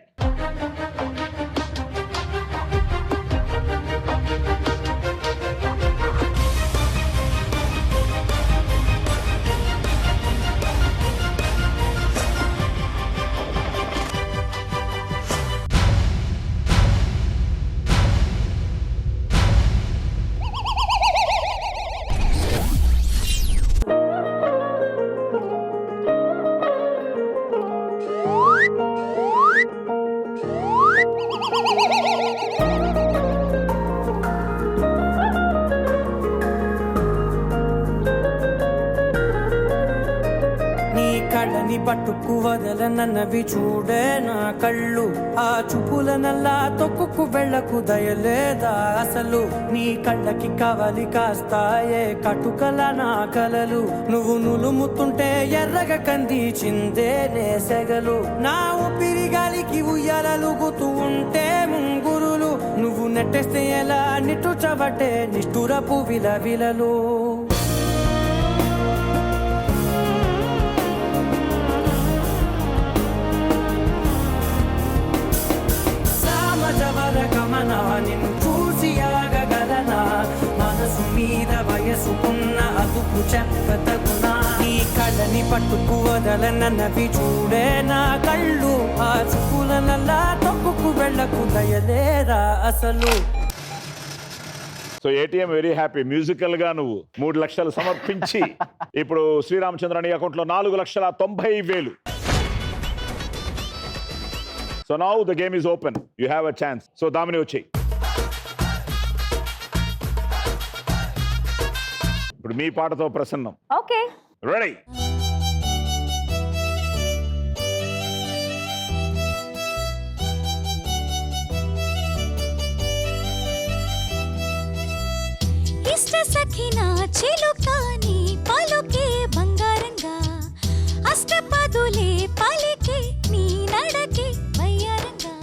కళ్ళని పట్టుకు వదలనన్నవి చూడే నా కళ్ళు. ఆ చూపుల నల్లా తొక్కుకు వెళ్ళకు దయలేదా అసలు. నీ కళ్ళకి కవలి కాస్తాయే కటుకల నా కలలు. నువ్వు నులుముతుంటే ఎర్రగ కందిచిందే నేసెగలు. నా ఊపిరి గాలికి ఉయ్యాలలుగుతూ ఉంటే ముంగురులు. నువ్వు నెట్టేస్తే ఎలా నిట్టుచబట్టే నిష్ఠురపు విలవిలలు. గమనా నిన్ను చూసి ఆగగలనా మనసు మీద వయసుకున్న అదుపు చెప్పతగునా నీ కళ్ళని పట్టుకు వదలనన్నవి చూడే నా కళ్ళు ఆ చూపుల నల్లా తొక్కుకు వెళ్ళకు దయలేరా అసలు so ATM very happy musical గా నువ్వు 3 లక్షలు సమర్పించి ఇప్పుడు శ్రీరామచంద్ర నీ అకౌంట్ లో 4,90,000. So now the game is open, you have a chance. So Damini వచ్చేయి. ఇప్పుడు మీ పాటతో ప్రసన్నం. ఓకే. రెడీ? ఇష్ట సఖినా చిలుకాని పలుకే బంగారంగా అష్టపదులే పలికే నీ నడకే వయ్యారంగా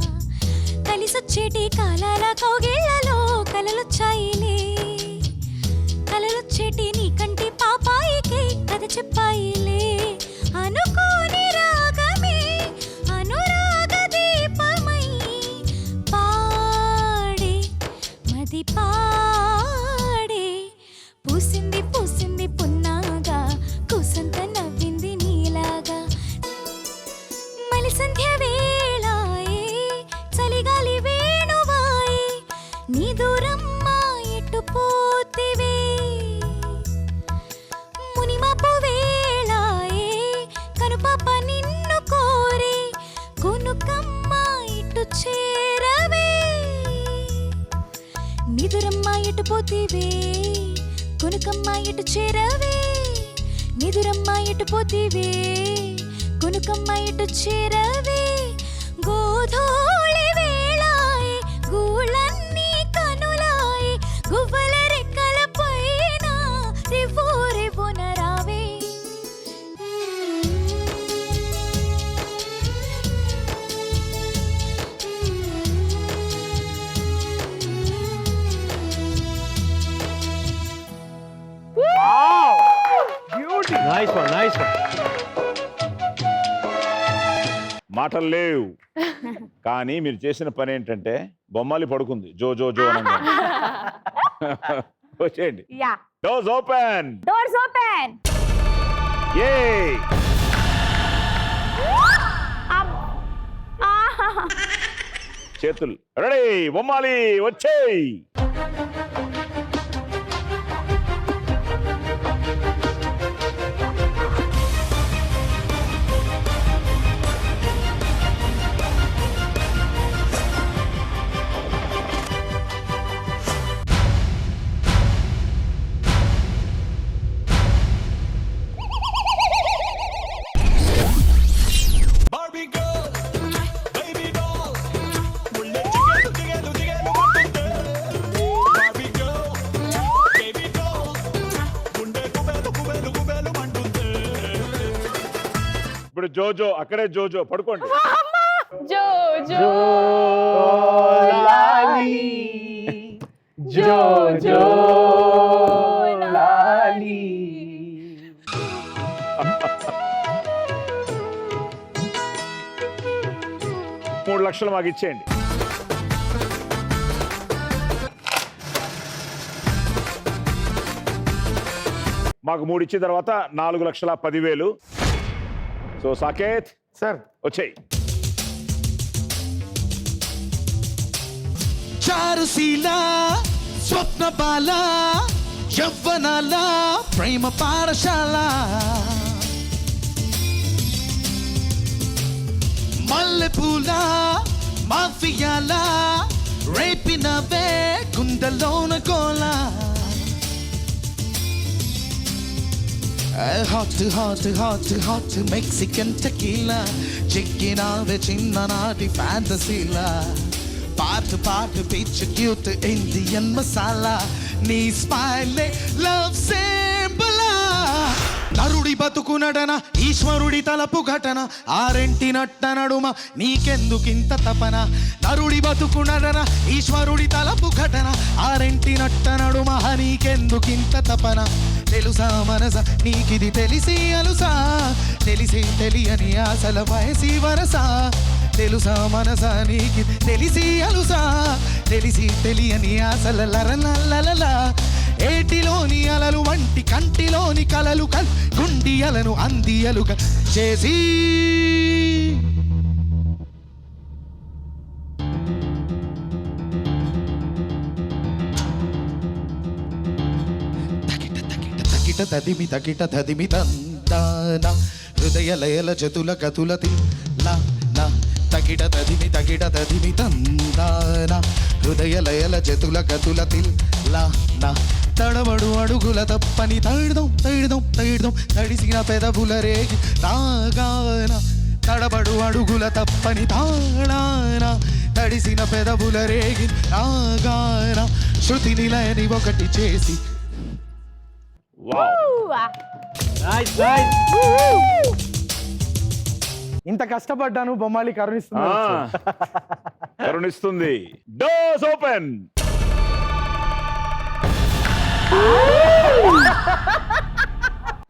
కలిసొచ్చేటి కాలాల కౌగిళ్లలో కలలొచ్చాయిలే కలలొచ్చేటి నీ కంటి పాపాయికే కథ చెప్పాయిలే అనుకోని రాగమే అనురాగ దీపమై పాడే మది పాడే పూసింది పూసింది పున్నాగా కూసంత నవ్వింది నీలాగా మలి సంధ్య వేళాయే చలిగాలి వేణువాయే నీ దూరమ్మా ఎటు పోతివే మునిమపు వేళాయే కనుపాప నిన్ను కోరి కొనుకమ్మ ఇటు చేరవే నిదురమ్మ ఎటు పోతివే కొనుకమ్మ ఎటు చేరవే నిదురమ్మ ఎటు పోతివే కొనుకమ్మ ఎటు చేరవే గోధూళి వేళాయే గూళ్ళన్నీ కనులాయే గువ్వల రెక్కల పైన రివ్వు రివ్వున రావే నైస్ వన్, నైస్ వన్. మాటలు లేవు కానీ మీరు చేసిన పని ఏంటంటే బొమ్మాలి పడుకుంది జో జో జో అనగా. వచ్చేయండి. Yeah. Doors open. Doors open. ఏ చేతులు రెడీ. బొమ్మాలి వచ్చేయ్. ఇప్పుడు జోజో అక్కడే జోజో పడుకోండి. జో జో లాలి జో జో లాలి. 3 లక్షలు మాకు ఇచ్చేయండి. మాకు 3 ఇచ్చిన తర్వాత 4,10,000. సో సాకేత్ సార్ వచ్చేయ్. చారుశీల స్వప్నబాల యవ్వనాల ప్రేమ పాఠశాల మల్లెపూల మాఫియాల రేపినవే గుండెలోన గోల hot hot hot hot Mexican tequila చిక్కినావే చిన్ననాటి ఫ్యాంటసీలా పాటు పాటు పిచ్ క్యూట్ ఇండియన్ మసాలా నీ స్మైలే లవ్ సింబలా నరుడి బతుకు నటన ఈశ్వరుడి తలపు ఘటన ఆరెంటి నట్ట నడుమ నీకెందుకింత తపన నరుడి బతుకు నటన ఈశ్వరుడి తలపు ఘటన ఆరెంటి నట్ట నడుమ నీకెందుకింత తపన తెలుసా మనస నీకిది తెలిసి అలుసా తెలిసి తెలియని ఆశల వయసి వరస తెలుసా మనసా నీకి తెలిసి అలుసా తెలిసి తెలియని ఆశల లరలలలా ఏటిలోని అలలు వంటి కంటిలోని కలలు గుండియలను అందియలుగా చేసి తకిట తదిమి తకిట తదిమి తందాన హృదయ లయల జతుల గతుల తిల్లా నా తకిట తదిమి తందాన హృదయ లయల జతుల గతుల తిల్లా నా తడబడు అడుగుల తప్పని తైడదం తడిసిన పెదవుల రేగి రాగాన తడబడు అడుగుల తప్పని తాళాన తడిసిన పెదవుల రేగి రాగాన శృతి నిలయని ఒకటి చేసి ఇంత కష్టపడ్డాను బొమ్మాలి కరుణిస్తున్నాను కరుణిస్తుంది. Doors open.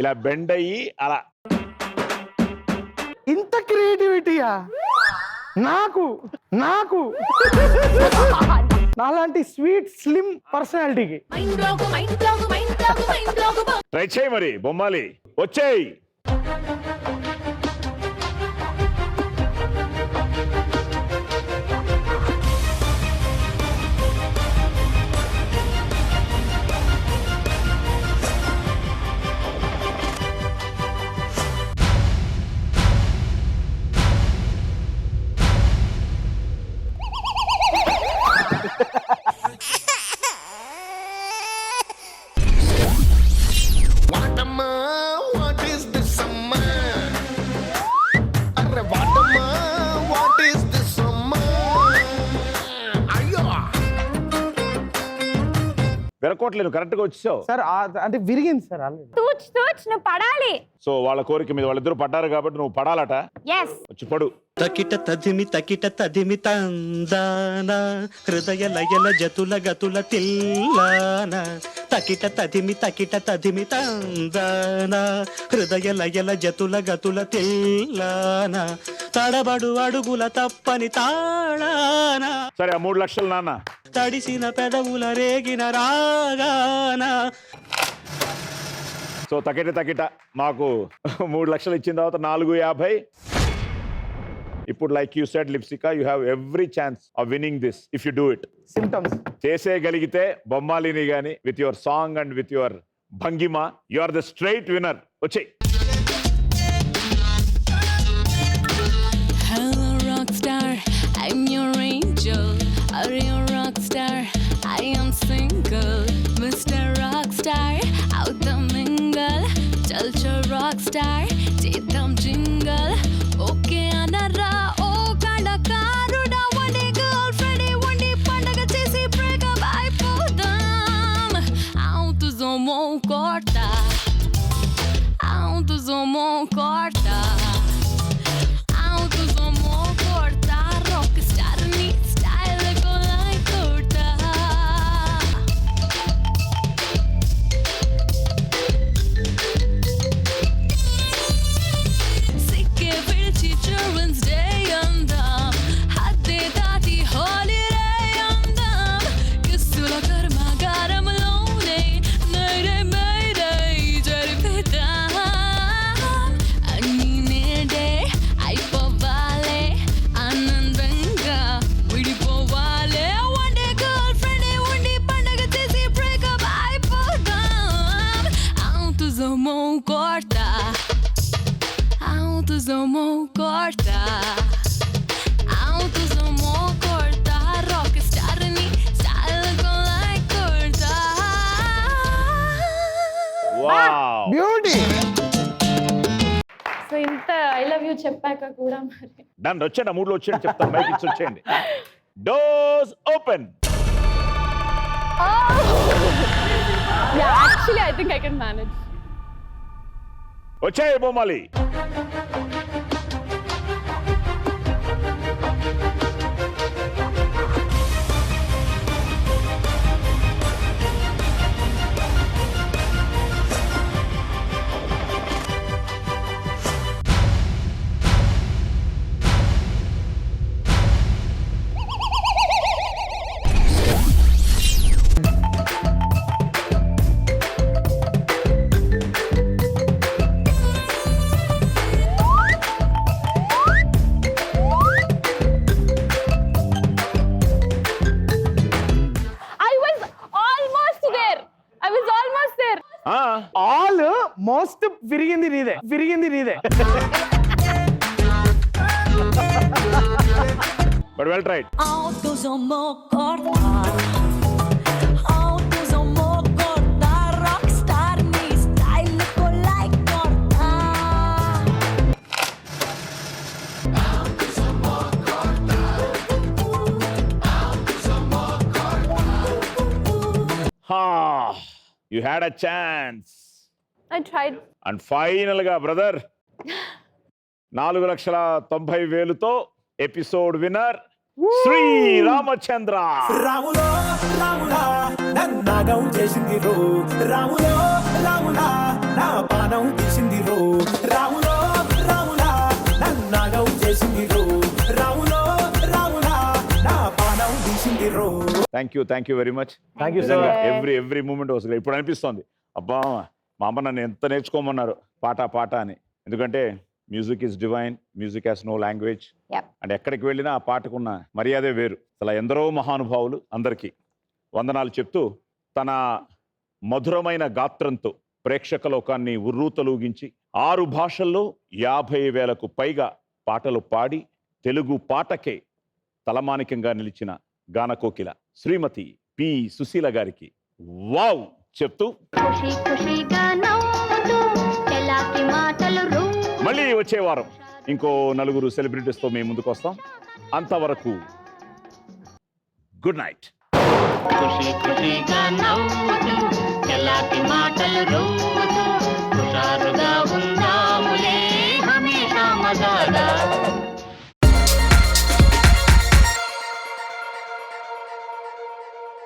ఇలా బెండ్ అయ్యి అలా ఇంత క్రియేటివిటీయా నాకు నాలాంటి స్వీట్ స్లిమ్ పర్సనాలిటీకి ట్రై చేయి మరి బొమ్మాలి, వచ్చేయి. విరకోట్లేదు, కరెక్ట్ గా వచ్చావు సార్. అంటే విరిగింది సార్ ఆల్రెడీ. తూచ్ నువ్వు పడాలి. సో వాళ్ళ కోరిక మీద వాళ్ళిద్దరు పడ్డారు కాబట్టి నువ్వు పడాలట. ఎస్, వచ్చి పడు. తకిట తదిమి తందాన హృదయ లయల జతుల గతుల తిల్లాన తకిట తదిమి తందాన హృదయ లయల జతుల గతుల తిల్లాన తడబడు అడుగుల తప్పని తాళాన. సరే, ఆ 3 లక్షలు నాన్న. తడిసిన పెదవుల రేగిన రాగాన. సో తకిట మాకు 3 లక్షలు ఇచ్చిన తర్వాత 450. ఇప్పుడు like you said Lipsika, you have every chance of winning this if you do it. Symptoms చేసేయగలిగితే బొమ్మాలిని గాని with your song and with your భంగిమ, you are the straight winner. వచ్చేయ్. Hello rockstar, I'm your angel. Are you a rockstar? I am single. Mr. Rockstar, out the mingle. Culture rockstar, chedam jingle. Okay anara, oh kalakaruda, one day girlfriend, one day pandaga chesi break up aipodam. Out zomo corta, out zomo corta. Beauty. So ఇంత I love you చెప్పాక కూడా మరి done. వచ్చేయండి, 3లో వచ్చేయండి, చెప్తాను. Mic ఇచ్చి వచ్చేయండి. Doors open. Actually I think I can manage. వచ్చేయ్ బొమ్మాలి. ఆల్ మోస్ట్ విరిగింది నీదే but well tried. Autos homo cortar. Autos homo cortar. Rockstar mi style ko like cortar. You had a chance. I tried. And final గా brother 4,90,000తో episode winner Shri Ramachandra. రాములో రాములా నన్నాగం చేసింది రో, రాములో రాములా నా పానం తీసింది రో, రాములో రాములా నన్నాగం చేసింది రో, రాములో రాములా నా పానం తీసింది రో. Thank you very much. Thank you sir. Every moment was great. ఇప్పుడు అనిపిస్తోంది అబ్బా మా అమ్మ నన్ను ఎంత నేర్చుకోమన్నారు పాట అని. ఎందుకంటే music is divine, music has no language. Yep. And ఎక్కడికి వెళ్ళినా ఆ పాటకున్న మర్యాదే వేరు. అలా ఎందరో మహానుభావులు అందరికీ వందనాలు చెప్తూ తన మధురమైన గాత్రంతో ప్రేక్షక లోకాన్ని ఉర్రూతలూగించి 6 భాషల్లో 50,000కు పైగా పాటలు పాడి తెలుగు పాటకే తలమానికంగా నిలిచిన గానకోకిల శ్రీమతి పి సుశీల గారికి వావ్ చెప్తూ ఖుషి ఖుషిగా నవ్వుతూ తెలాకి మాటలు మళ్ళీ వచ్చే వారం ఇంకో 4 సెలబ్రిటీస్తో మేము ముందుకు వస్తాం. అంతవరకు గుడ్ నైట్. ఖుషి ఖుషిగా నవ్వుతూ తెలాకి మాటలు